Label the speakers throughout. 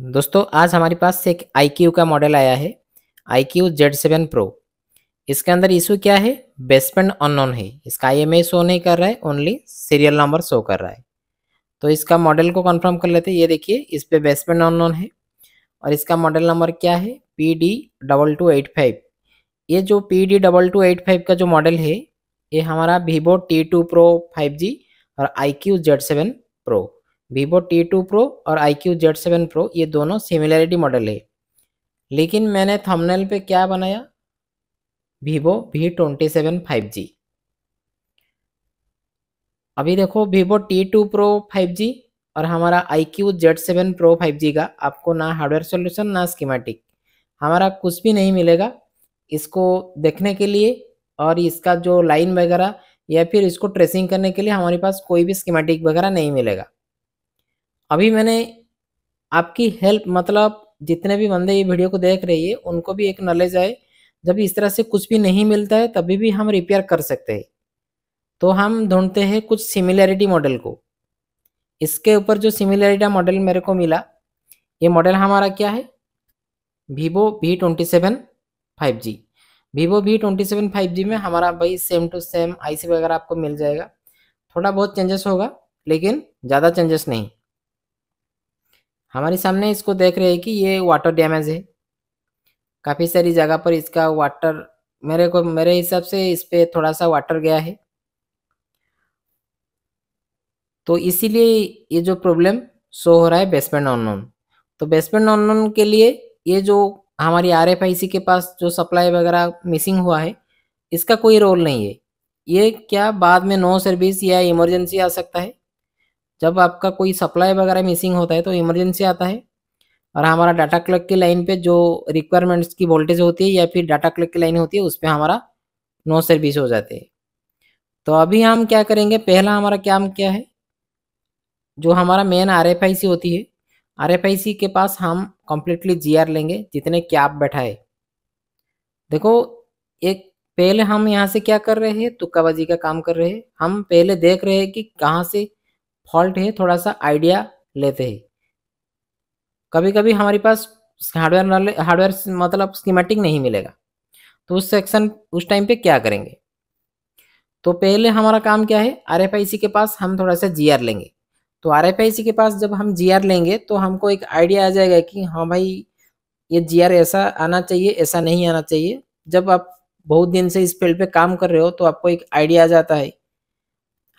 Speaker 1: दोस्तों आज हमारे पास एक iQOO का मॉडल आया है iQOO Z7 Pro। इसके अंदर इशू क्या है, बेसबैंड अननोन है। इसका IMEI शो नहीं कर रहा है, ओनली सीरियल नंबर शो कर रहा है। तो इसका मॉडल को कंफर्म कर लेते हैं। ये देखिए इस पे बेसबैंड अननोन है और इसका मॉडल नंबर क्या है PD2285। ये जो PD2285 का जो मॉडल है ये हमारा Vivo T2 Pro 5G और iQOO Z7 Pro, Vivo T2 Pro और iQOO Z7 Pro ये दोनों सिमिलरिटी मॉडल है। लेकिन मैंने थंबनेल पे क्या बनाया, Vivo V27 5G। अभी देखो Vivo T2 Pro 5G और हमारा iQOO Z7 Pro 5G का आपको ना हार्डवेयर सॉल्यूशन ना स्कीमेटिक, हमारा कुछ भी नहीं मिलेगा इसको देखने के लिए। और इसका जो लाइन वगैरह या फिर इसको ट्रेसिंग करने के लिए हमारे पास कोई भी स्कीमेटिक वगैरह नहीं मिलेगा। अभी मैंने आपकी हेल्प, मतलब जितने भी बंदे ये वीडियो को देख रही है उनको भी एक नॉलेज आए, जब इस तरह से कुछ भी नहीं मिलता है तभी भी हम रिपेयर कर सकते हैं। तो हम ढूंढते हैं कुछ सिमिलरिटी मॉडल को। इसके ऊपर जो सिमिलरिटी मॉडल मेरे को मिला, ये मॉडल हमारा क्या है, Vivo V27 5G। Vivo V27 5G में हमारा भाई सेम टू सेम आईसी वगैरह आपको मिल जाएगा। थोड़ा बहुत चेंजेस होगा लेकिन ज़्यादा चेंजेस नहीं। हमारे सामने इसको देख रहे हैं कि ये वाटर डैमेज है, काफ़ी सारी जगह पर इसका वाटर, मेरे हिसाब से इस पे थोड़ा सा वाटर गया है, तो इसीलिए ये जो प्रॉब्लम शो हो रहा है बेसबैंड अननोन। तो बेसबैंड अननोन के लिए ये जो हमारी RFIC के पास जो सप्लाई वगैरह मिसिंग हुआ है इसका कोई रोल नहीं है। ये क्या बाद में नो सर्विस या इमरजेंसी आ सकता है। जब आपका कोई सप्लाई वगैरह मिसिंग होता है तो इमरजेंसी आता है और हमारा डाटा क्लॉक की लाइन पे जो रिक्वायरमेंट्स की वोल्टेज होती है या फिर डाटा क्लॉक की लाइन होती है उस पर हमारा नो सर्विस हो जाते हैं। तो अभी हम क्या करेंगे, पहला हमारा काम क्या है, जो हमारा मेन RFIC होती है RFIC के पास हम कम्प्लीटली GR लेंगे जितने कैप बैठाए। देखो एक पहले हम यहाँ से क्या कर रहे हैं, तुक्काबाजी का काम कर रहे हैं। हम पहले देख रहे हैं कि कहाँ से फॉल्ट है, थोड़ा सा आइडिया लेते हैं। कभी कभी हमारे पास हार्डवेयर मतलब स्कीमेटिक नहीं मिलेगा, तो उस टाइम पे क्या करेंगे। तो पहले हमारा काम क्या है, RFIC के पास हम थोड़ा सा GR लेंगे। तो RFIC के पास जब हम GR लेंगे तो हमको एक आइडिया आ जाएगा कि हाँ भाई ये GR ऐसा आना चाहिए, ऐसा नहीं आना चाहिए। जब आप बहुत दिन से इस फील्ड पे काम कर रहे हो तो आपको एक आइडिया आ जाता है।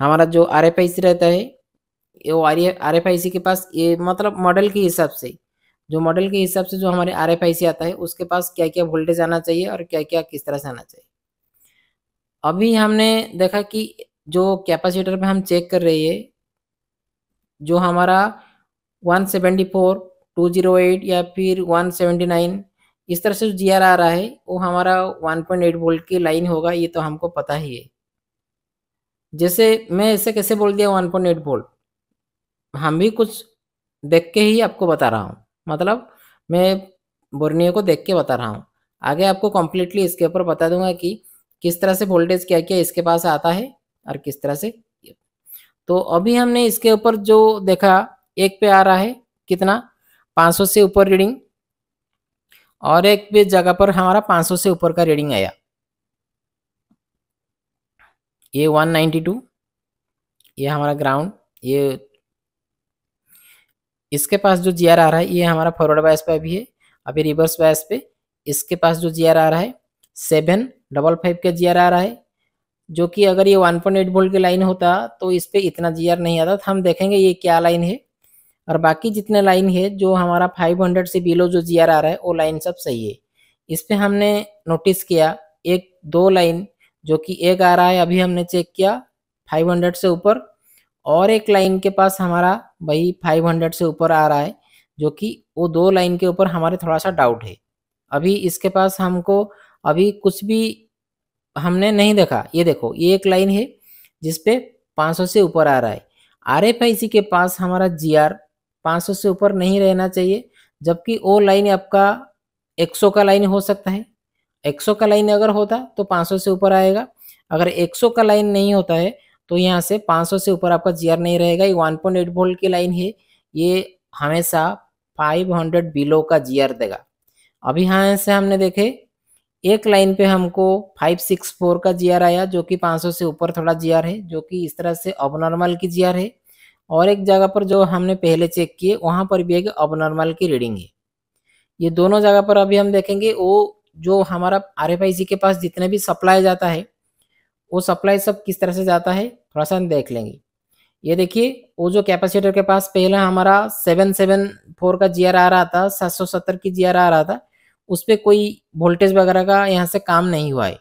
Speaker 1: हमारा जो RFIC रहता है वो RFIC के पास ये मतलब मॉडल के हिसाब से, जो हमारे RFIC आता है उसके पास क्या क्या वोल्टेज आना चाहिए और क्या क्या किस तरह से आना चाहिए। अभी हमने देखा कि जो कैपेसिटर पे हम चेक कर रहे हैं, जो हमारा 174, 208 या फिर 179 इस तरह से जो GR आ रहा है वो हमारा 1.8 वोल्ट की लाइन होगा, ये तो हमको पता ही है। जैसे मैं ऐसे कैसे बोल दिया 1.8 वोल्ट, हम भी कुछ देख के ही आपको बता रहा हूँ, मतलब मैं बोर्नियो को देख के बता रहा हूँ। आगे आपको कम्प्लीटली इसके ऊपर बता दूंगा कि किस तरह से वोल्टेज क्या क्या इसके पास आता है और किस तरह से। तो अभी हमने इसके ऊपर जो देखा, एक पे आ रहा है कितना 500 से ऊपर रीडिंग, और एक भी जगह पर हमारा 500 से ऊपर का रीडिंग आया। ये 192, ये हमारा ग्राउंड, ये इसके पास जो GR आ रहा है ये हमारा फॉरवर्ड बायस पे अभी है। अभी रिवर्स बायस पे इसके पास जो GR आ रहा है 755 का GR आ रहा है, जो कि अगर ये 1.8 वोल्ट की लाइन होता तो इस पे इतना GR नहीं आता। हम देखेंगे ये क्या लाइन है, और बाकी जितने लाइन है जो हमारा 500 से बिलो जो GR आ रहा है वो लाइन सब सही है। इस पे हमने नोटिस किया एक दो लाइन, जो कि एक आ रहा है अभी हमने चेक किया 500 से ऊपर, और एक लाइन के पास हमारा भाई 500 से ऊपर आ रहा है, जो कि वो दो लाइन के ऊपर हमारे थोड़ा सा डाउट है। अभी इसके पास हमको अभी कुछ भी हमने नहीं देखा। ये देखो ये एक लाइन है जिसपे 500 से ऊपर आ रहा है। RFIC के पास हमारा GR 500 से ऊपर नहीं रहना चाहिए, जबकि वो लाइन आपका 100 का लाइन हो सकता है। 100 का लाइन अगर होता तो 500 से ऊपर आएगा, अगर 100 का लाइन नहीं होता है तो यहाँ से 500 से ऊपर आपका GR नहीं रहेगा। ये 1.8 वोल्ट की लाइन है, ये हमेशा 500 बिलो का जीआर देगा। अभी यहाँ से हमने देखे एक लाइन पे हमको 564 का जीआर आया, जो कि 500 से ऊपर थोड़ा जीआर है, जो कि इस तरह से अबनॉर्मल की जीआर है। और एक जगह पर जो हमने पहले चेक किए वहाँ पर भी एक अबनॉर्मल की रीडिंग है। ये दोनों जगह पर अभी हम देखेंगे वो जो हमारा आरएफआईसी के पास जितने भी सप्लाई जाता है वो सप्लाई सब किस तरह से जाता है थोड़ा सा हम देख लेंगे। ये देखिए वो जो कैपेसिटर के पास पहला हमारा 774 का जीआर आ रहा था, 770 की जीआर आ रहा था, उस पर कोई वोल्टेज वगैरह का यहाँ से काम नहीं हुआ है।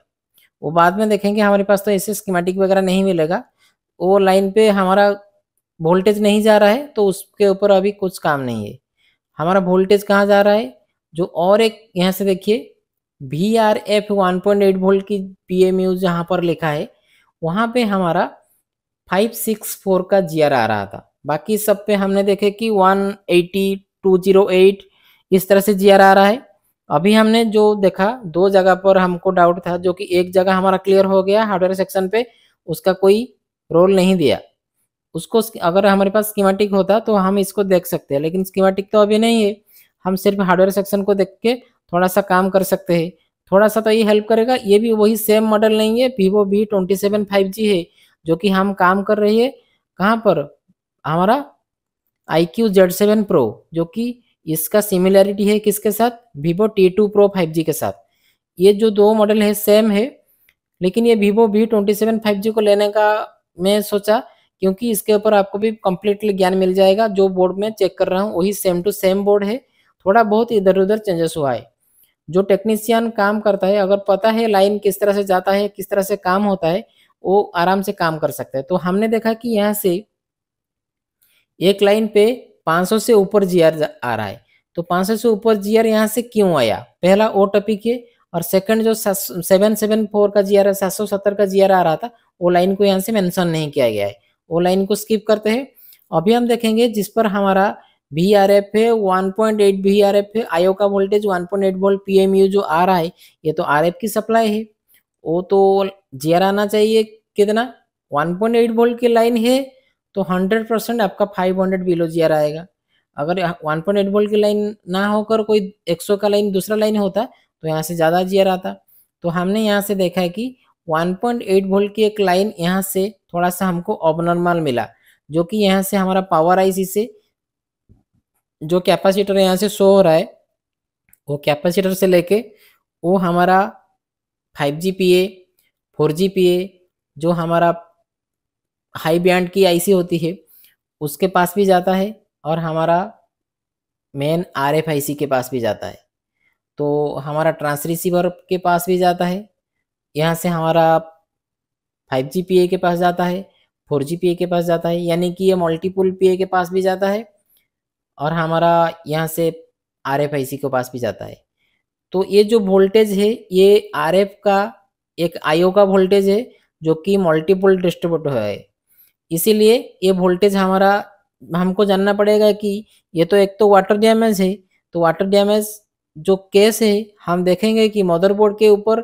Speaker 1: वो बाद में देखेंगे, हमारे पास तो ऐसे स्कीमेटिक वगैरह नहीं मिलेगा। वो लाइन पे हमारा वोल्टेज नहीं जा रहा है तो उसके ऊपर अभी कुछ काम नहीं है। हमारा वोल्टेज कहाँ जा रहा है, जो और एक यहाँ से देखिए VRF 1.8 वोल्ट की PMU जहाँ पर लिखा है वहाँ पे हमारा 564 का जीआर आ रहा था। बाकी सब पे हमने देखे कि 180, 208 इस तरह से जीआर आ रहा है। अभी हमने जो देखा दो जगह पर हमको डाउट था, जो कि एक जगह हमारा क्लियर हो गया हार्डवेयर सेक्शन पे, उसका कोई रोल नहीं दिया। उसको अगर हमारे पास स्कीमेटिक होता तो हम इसको देख सकते हैं, लेकिन स्कीमेटिक तो अभी नहीं है। हम सिर्फ हार्डवेयर सेक्शन को देख के थोड़ा सा काम कर सकते हैं। थोड़ा सा तो ये हेल्प करेगा। ये भी वही सेम मॉडल नहीं है, Vivo V27 5G है, जो कि हम काम कर रही है कहाँ पर, हमारा iQOO Z7 Pro, जो कि इसका सिमिलैरिटी है किसके साथ, Vivo T2 Pro 5G के साथ। ये जो दो मॉडल है सेम है, लेकिन ये Vivo V27 5G को लेने का मैं सोचा क्योंकि इसके ऊपर आपको भी कम्प्लीटली ज्ञान मिल जाएगा। जो बोर्ड में चेक कर रहा हूँ वही सेम टू सेम बोर्ड है, थोड़ा बहुत इधर उधर चेंजेस हुआ है। जो टेक्नीशियन काम करता है, अगर पता है लाइन किस तरह से जाता है, किस तरह से काम होता है, वो आराम से काम कर सकता है। तो हमने देखा कि यहाँ से एक लाइन पे 500 से ऊपर जीआर आ रहा है। तो 500 से ऊपर जीआर यहाँ से क्यों आया, पहला ओ टॉपिक है। और सेकंड जो 774 का जीआर है, 770 का जीआर आ रहा था, वो लाइन को यहाँ से मेंशन नहीं किया गया है, वो लाइन को स्किप करते हैं। अभी हम देखेंगे जिस पर हमारा VRF है 1.8 VRF है, आयो का वोल्टेज 1.8 वोल्ट PMU जो आ रहा है, ये तो RF की सप्लाई है। वो तो जीआर आना चाहिए कितना, 1.8 वोल्ट की लाइन है तो 100% आपका 500 बिलो जीआर आएगा। अगर 1.8 वोल्ट की लाइन ना होकर कोई 100 का लाइन दूसरा लाइन होता तो यहाँ से ज़्यादा जीआर आता। तो हमने यहाँ से देखा है कि 1.8 वोल्ट की एक लाइन यहाँ से थोड़ा सा हमको ऑबनॉर्मल मिला, जो कि यहाँ से हमारा पावर आईसी से जो कैपेसिटर यहाँ से शो हो रहा है, वो कैपेसिटर से लेके वो हमारा 5G PA 4G PA जो हमारा हाई बैंड की आईसी होती है उसके पास भी जाता है, और हमारा मेन RFIC के पास भी जाता है। तो हमारा ट्रांस रिसीवर के पास भी जाता है, यहाँ से हमारा 5G PA के पास जाता है, 4G PA के पास जाता है, यानी कि ये मल्टीपल PA के पास भी जाता है, और हमारा यहाँ से RFIC के पास भी जाता है। तो ये जो वोल्टेज है ये RF का एक IO का वोल्टेज है, जो कि मल्टीपल डिस्ट्रीब्यूटर है। इसीलिए ये वोल्टेज हमारा हमको जानना पड़ेगा कि ये तो एक तो वाटर डैमेज है, तो वाटर डैमेज जो केस है हम देखेंगे कि मदरबोर्ड के ऊपर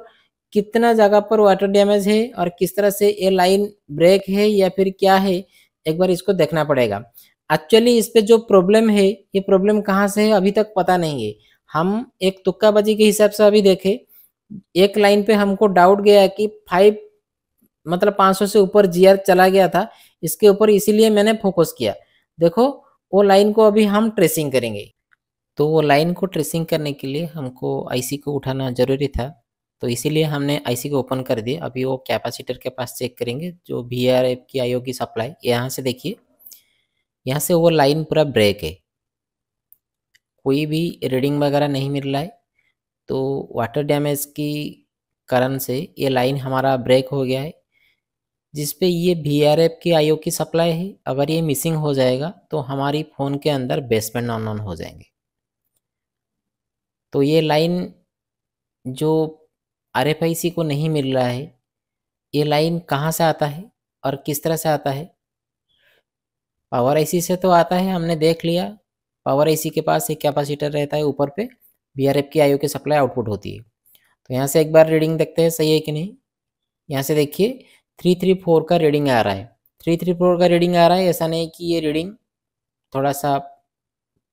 Speaker 1: कितना जगह पर वाटर डैमेज है और किस तरह से ये लाइन ब्रेक है या फिर क्या है, एक बार इसको देखना पड़ेगा। एक्चुअली इस पे जो प्रॉब्लम है ये प्रॉब्लम कहाँ से है अभी तक पता नहीं है। हम एक तुक्काबाजी के हिसाब से अभी देखे, एक लाइन पे हमको डाउट गया कि 500 से ऊपर जीआर चला गया था इसके ऊपर, इसीलिए मैंने फोकस किया। देखो वो लाइन को अभी हम ट्रेसिंग करेंगे। तो वो लाइन को ट्रेसिंग करने के लिए हमको आईसी को उठाना ज़रूरी था, तो इसीलिए हमने आईसी को ओपन कर दिया। अभी वो कैपेसिटर के पास चेक करेंगे जो VRF की आईओ की सप्लाई, यहाँ से देखिए यहाँ से वो लाइन पूरा ब्रेक है, कोई भी रीडिंग वगैरह नहीं मिल रहा है। तो वाटर डैमेज की कारण से ये लाइन हमारा ब्रेक हो गया है, जिस पे ये VRF की आईओ की सप्लाई है। अगर ये मिसिंग हो जाएगा तो हमारी फ़ोन के अंदर बेसबैंड ऑन हो जाएंगे। तो ये लाइन जो RFIC को नहीं मिल रहा है, ये लाइन कहाँ से आता है और किस तरह से आता है। पावर आईसी से तो आता है, हमने देख लिया। पावर आईसी के पास एक कैपेसिटर रहता है, ऊपर पे VRF की आईओ की सप्लाई आउटपुट होती है। तो यहाँ से एक बार रीडिंग देखते हैं सही है कि नहीं। यहाँ से देखिए 334 का रीडिंग आ रहा है, 334 का रीडिंग आ रहा है। ऐसा नहीं कि ये रीडिंग थोड़ा सा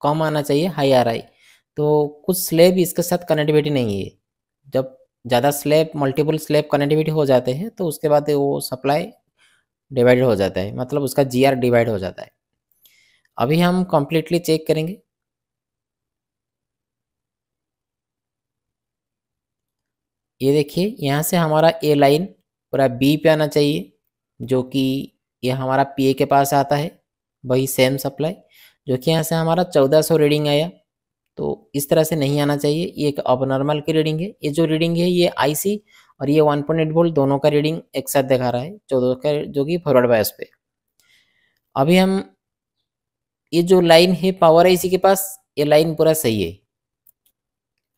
Speaker 1: कम आना चाहिए, हाई आ रहा है। तो कुछ स्लैब इसके साथ कनेक्टिविटी नहीं है। जब ज़्यादा स्लैब, मल्टीपल स्लैब कनेक्टिविटी हो जाते हैं तो उसके बाद वो सप्लाई डिवाइडेड हो जाता है, मतलब उसका जीआर डिवाइड हो जाता है। अभी हम कंप्लीटली चेक करेंगे। ये देखिए, यहाँ से हमारा ए लाइन पूरा बी पे आना चाहिए, जो कि ये हमारा पी ए के पास आता है, वही सेम सप्लाई, जो कि यहाँ से हमारा 1400 रीडिंग आया। तो इस तरह से नहीं आना चाहिए, ये एक अबनॉर्मल की रीडिंग है। ये जो रीडिंग है ये आईसी और ये 1.8 वोल्ट दोनों का रीडिंग एक साथ दिखा रहा है 14 का, जो कि फॉरवर्ड बायस पे। अभी हम ये जो लाइन है पावर आईसी के पास, ये लाइन पूरा सही है।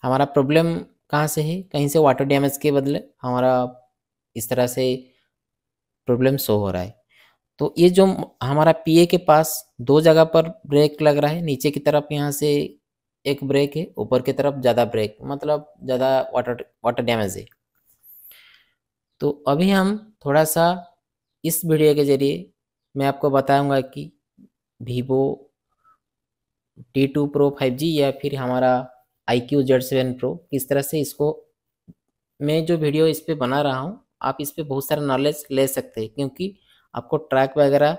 Speaker 1: हमारा प्रॉब्लम कहाँ से है, कहीं से वाटर डैमेज के बदले हमारा इस तरह से प्रॉब्लम शो हो रहा है। तो ये जो हमारा पीए के पास दो जगह पर ब्रेक लग रहा है, नीचे की तरफ यहाँ से एक ब्रेक है, ऊपर की तरफ ज़्यादा ब्रेक, मतलब ज़्यादा वाटर वाटर डैमेज है। तो अभी हम थोड़ा सा इस वीडियो के जरिए मैं आपको बताऊंगा कि वीवो T2 Pro 5G या फिर हमारा iQOO Z7 Pro किस तरह से इसको, मैं जो वीडियो इस पे बना रहा हूँ आप इस पे बहुत सारा नॉलेज ले सकते हैं, क्योंकि आपको ट्रैक वगैरह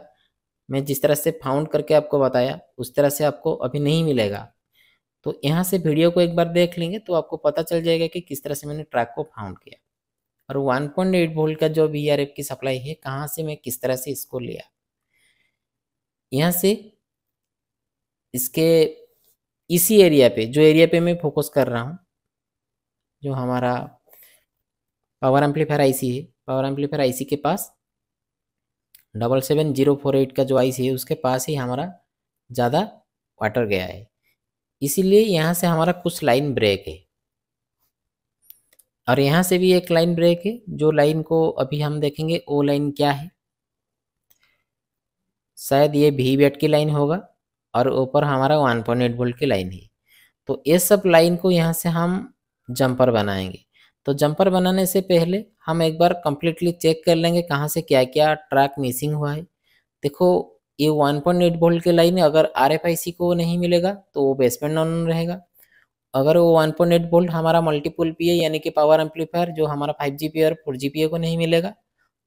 Speaker 1: मैं जिस तरह से फाउंड करके आपको बताया उस तरह से आपको अभी नहीं मिलेगा। तो यहाँ से वीडियो को एक बार देख लेंगे तो आपको पता चल जाएगा कि किस तरह से मैंने ट्रैक को फाउंड किया, और 1.8 वोल्ट का जो VRF की सप्लाई है कहाँ से मैं किस तरह से इसको लिया। यहाँ से इसके इसी एरिया पे, जो एरिया पे मैं फोकस कर रहा हूँ, जो हमारा पावर एम्पलीफायर आईसी है, पावर एम्पलीफायर आईसी के पास 77048 का जो आईसी है उसके पास ही हमारा ज़्यादा वाटर गया है, इसीलिए यहाँ से हमारा कुछ लाइन ब्रेक है। और यहाँ से भी एक लाइन ब्रेक है, जो लाइन को अभी हम देखेंगे वो लाइन क्या है, शायद ये वी वेट की लाइन होगा, और ऊपर हमारा 1.8 वोल्ट की लाइन है। तो ये सब लाइन को यहाँ से हम जंपर बनाएंगे। तो जंपर बनाने से पहले हम एक बार कंप्लीटली चेक कर लेंगे कहाँ से क्या क्या ट्रैक मिसिंग हुआ है। देखो, ये 1.8 वोल्ट की लाइन अगर RFIC को नहीं मिलेगा तो वो बेसबैंड ऑन रहेगा। अगर वो 1.8 वोल्ट हमारा मल्टीपुल पीए यानी कि पावर एम्पलीफायर जो हमारा 5G और 4G को नहीं मिलेगा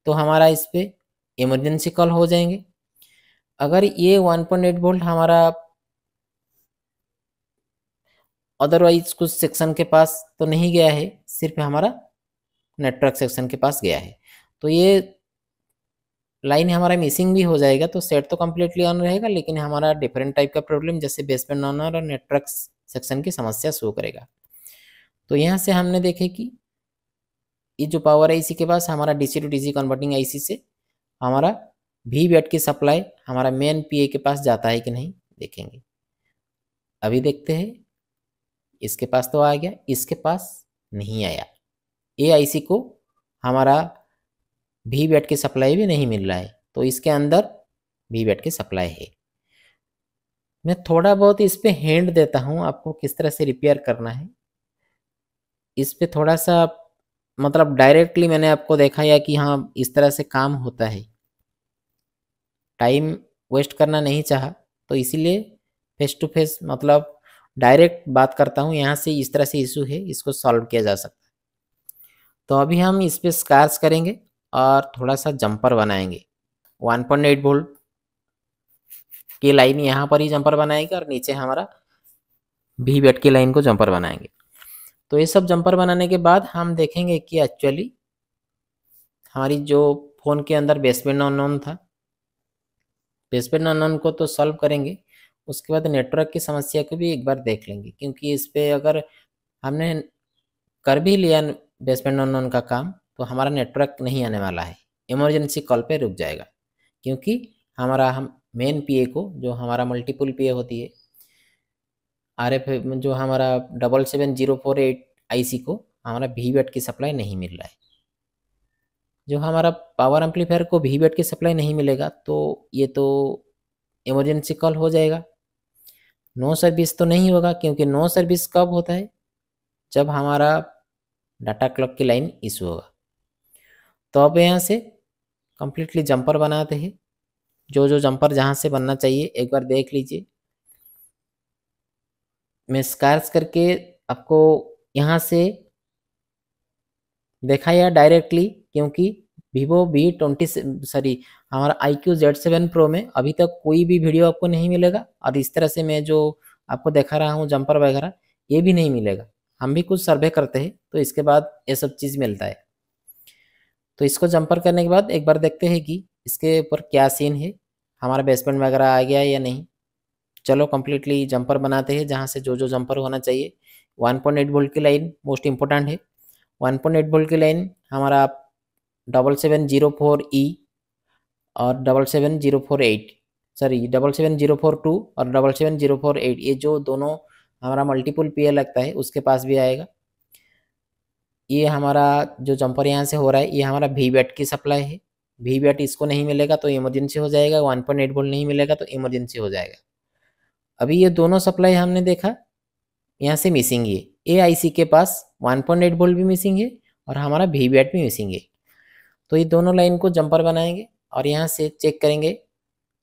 Speaker 1: तो हमारा इस पर इमरजेंसी कॉल हो जाएंगे। अगर ये 1.8 वोल्ट हमारा अदरवाइज कुछ सेक्शन के पास तो नहीं गया है, सिर्फ हमारा नेटवर्क सेक्शन के पास गया है, तो ये लाइन हमारा मिसिंग भी हो जाएगा। तो सेट तो कम्प्लीटली ऑन रहेगा, लेकिन हमारा डिफरेंट टाइप का प्रॉब्लम जैसे बेसबैंड ऑन और नेटवर्क सेक्शन की समस्या शो करेगा। तो यहाँ से हमने देखे कि ये जो पावर आईसी के पास हमारा DC to DC converting IC से हमारा वी वेट की सप्लाई हमारा मेन पीए के पास जाता है कि नहीं देखेंगे। अभी देखते हैं, इसके पास तो आ गया, इसके पास नहीं आया। ए आईसी को हमारा वी वेट की सप्लाई भी नहीं मिल रहा है, तो इसके अंदर वी वेट की सप्लाई है। मैं थोड़ा बहुत इस पे हैंड देता हूँ आपको किस तरह से रिपेयर करना है। इस पे थोड़ा सा मतलब डायरेक्टली मैंने आपको दिखाया कि हाँ इस तरह से काम होता है, टाइम वेस्ट करना नहीं चाहा, तो इसीलिए फेस टू फेस मतलब डायरेक्ट बात करता हूँ। यहाँ से इस तरह से इशू है, इसको सॉल्व किया जा सकता है। तो अभी हम इस पे स्कार्स करेंगे और थोड़ा सा जंपर बनाएंगे। 1.8 वोल्ट की लाइन यहाँ पर ही जंपर बनाएंगे और नीचे हमारा वी वेट की लाइन को जंपर बनाएंगे। तो ये सब जंपर बनाने के बाद हम देखेंगे कि एक्चुअली हमारी जो फ़ोन के अंदर बेसबैंड अननोन था, बेसबैंड अननोन को तो सॉल्व करेंगे, उसके बाद नेटवर्क की समस्या को भी एक बार देख लेंगे, क्योंकि इस पर अगर हमने कर भी लिया बेसबैंड अननोन का काम तो हमारा नेटवर्क नहीं आने वाला है, इमरजेंसी कॉल पे रुक जाएगा। क्योंकि हमारा हम मेन पीए को, जो हमारा मल्टीपुल पीए होती है RF जो हमारा 77048 आईसी को हमारा वी वेट की सप्लाई नहीं मिल रहा है। जो हमारा पावर एम्पलीफायर को वी वेट की सप्लाई नहीं मिलेगा तो ये तो इमरजेंसी कॉल हो जाएगा, नो सर्विस तो नहीं होगा। क्योंकि नो सर्विस कब होता है, जब हमारा डाटा क्लॉक की लाइन इशू होगा। तो अब यहाँ से कम्प्लीटली जंपर बनाते हैं, जो जो जंपर जहाँ से बनना चाहिए एक बार देख लीजिए। मैं स्क्रैच करके आपको यहाँ से दिखाया डायरेक्टली, क्योंकि Vivo V20 सॉरी हमारा iQOO Z7 Pro में अभी तक कोई भी वीडियो आपको नहीं मिलेगा, और इस तरह से मैं जो आपको दिखा रहा हूँ जंपर वगैरह ये भी नहीं मिलेगा। हम भी कुछ सर्वे करते हैं तो इसके बाद ये सब चीज़ मिलता है। तो इसको जंपर करने के बाद एक बार देखते हैं कि इसके ऊपर क्या सीन है, हमारा बेसमेंट वगैरह आ गया या नहीं। चलो कंप्लीटली जंपर बनाते हैं जहाँ से जो जो जंपर होना चाहिए। 1.8 वोल्ट की लाइन मोस्ट इंपॉर्टेंट है। 1.8 वोल्ट की लाइन हमारा 7704E और 77048 सॉरी 77042 और 77048, ये जो दोनों हमारा मल्टीपल पीए लगता है उसके पास भी आएगा। ये हमारा जो जंपर यहाँ से हो रहा है ये हमारा वी बैट की सप्लाई है। वी बैट इसको नहीं मिलेगा तो इमरजेंसी हो जाएगा, 1.8 वोल्ट नहीं मिलेगा तो इमरजेंसी हो जाएगा। अभी ये दोनों सप्लाई हमने देखा यहाँ से मिसिंग है। ए आई सी के पास 1.8 वोल्ट भी मिसिंग है और हमारा वी बैट भी मिसिंग है। तो ये दोनों लाइन को जंपर बनाएंगे और यहाँ से चेक करेंगे।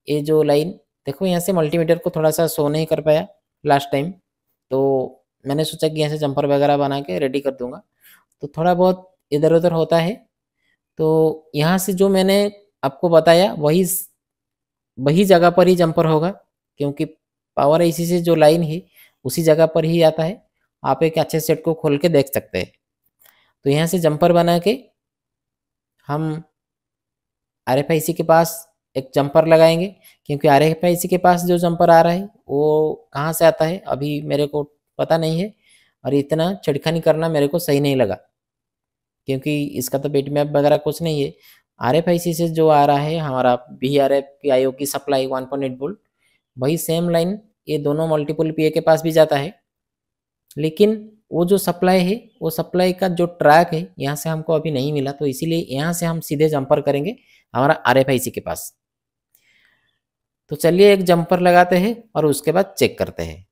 Speaker 1: ये जो लाइन देखो यहाँ से मल्टीमीटर को थोड़ा सा शो नहीं कर पाया लास्ट टाइम, तो मैंने सोचा कि यहाँ से जंपर वगैरह बना के रेडी कर दूंगा, तो थोड़ा बहुत इधर उधर होता है। तो यहाँ से जो मैंने आपको बताया वही वही जगह पर ही जंपर होगा, क्योंकि पावर एसी से जो लाइन है उसी जगह पर ही आता है। आप एक अच्छे सेट को खोल के देख सकते हैं। तो यहाँ से जंपर बना के हम RFIC के पास एक जंपर लगाएंगे, क्योंकि RFIC के पास जो जंपर आ रहा है वो कहाँ से आता है अभी मेरे को पता नहीं है, और इतना छिड़खानी करना मेरे को सही नहीं लगा, क्योंकि इसका तो बिट मैप वगैरह कुछ नहीं है। RFIC से जो आ रहा है हमारा VRF की IO की सप्लाई 1.8 वोल्ट, वही सेम लाइन ये दोनों मल्टीपल पीए के पास भी जाता है। लेकिन वो जो सप्लाई है वो सप्लाई का जो ट्रैक है यहाँ से हमको अभी नहीं मिला, तो इसीलिए यहाँ से हम सीधे जंपर करेंगे हमारा RFIC के पास। तो चलिए एक जंपर लगाते हैं और उसके बाद चेक करते हैं।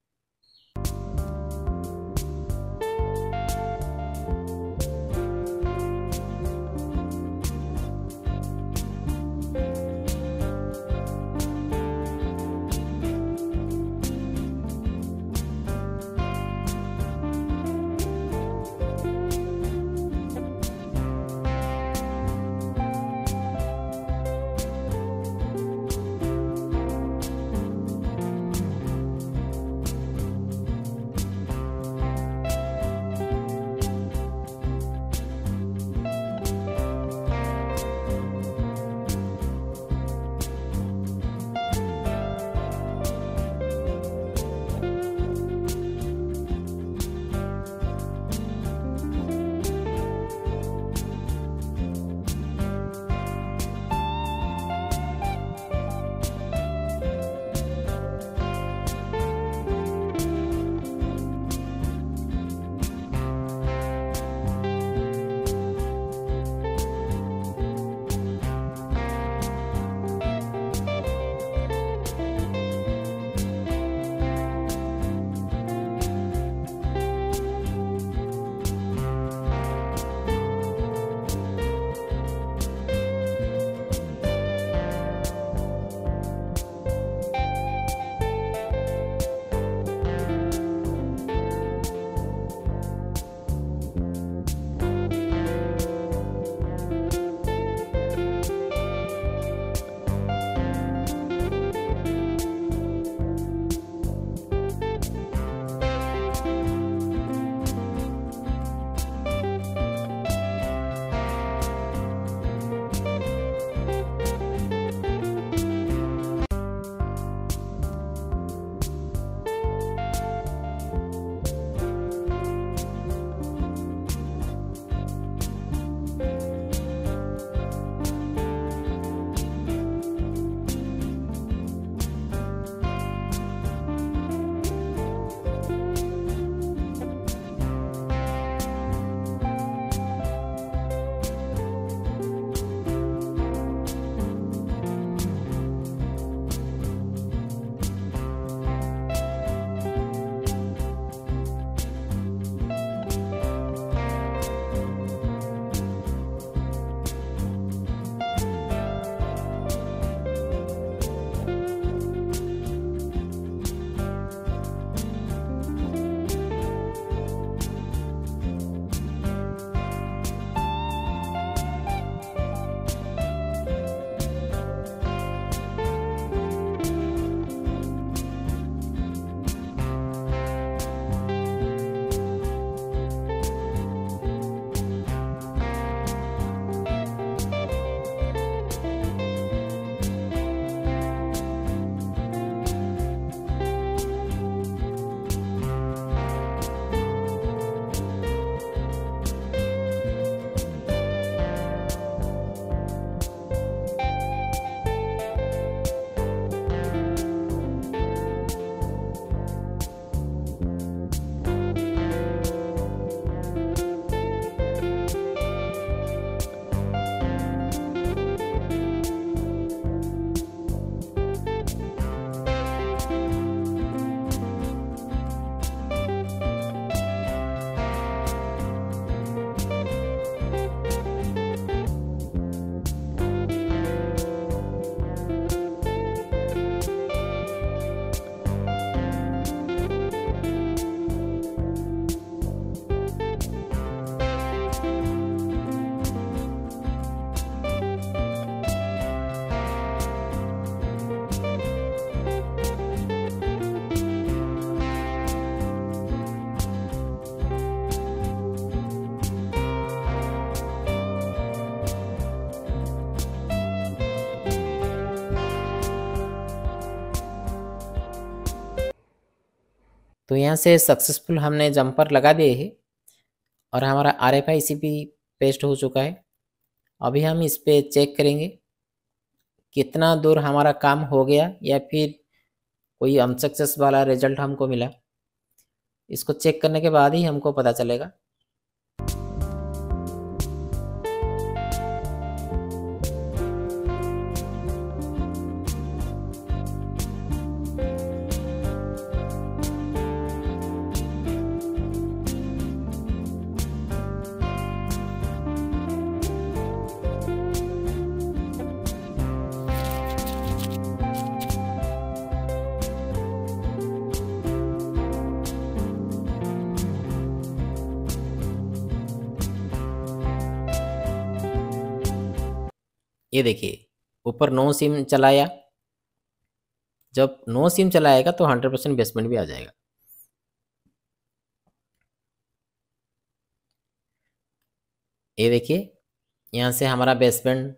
Speaker 1: तो यहाँ से सक्सेसफुल हमने जंपर लगा दिए है और हमारा RFIC भी पेस्ट हो चुका है। अभी हम इस पे चेक करेंगे कितना दूर हमारा काम हो गया या फिर कोई अनसक्सेस वाला रिजल्ट हमको मिला। इसको चेक करने के बाद ही हमको पता चलेगा। ये देखिए ऊपर नो सिम चलाया, जब नो सिम चलाएगा तो 100% बेसमेंट भी आ जाएगा। ये देखिए यहाँ से हमारा बेसमेंट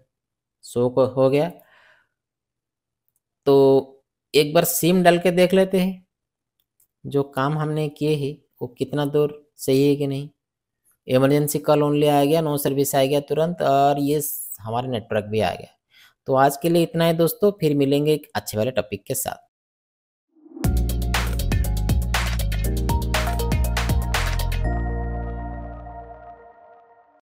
Speaker 1: शो को हो गया। तो एक बार सिम डाल के देख लेते हैं जो काम हमने किए हैं वो कितना दूर सही है कि नहीं। इमरजेंसी कॉल ओनली आ गया, नो सर्विस आ गया तुरंत, और ये हमारा नेटवर्क भी आ गया। तो आज के लिए इतना है दोस्तों, फिर मिलेंगे एक अच्छे वाले टॉपिक के साथ।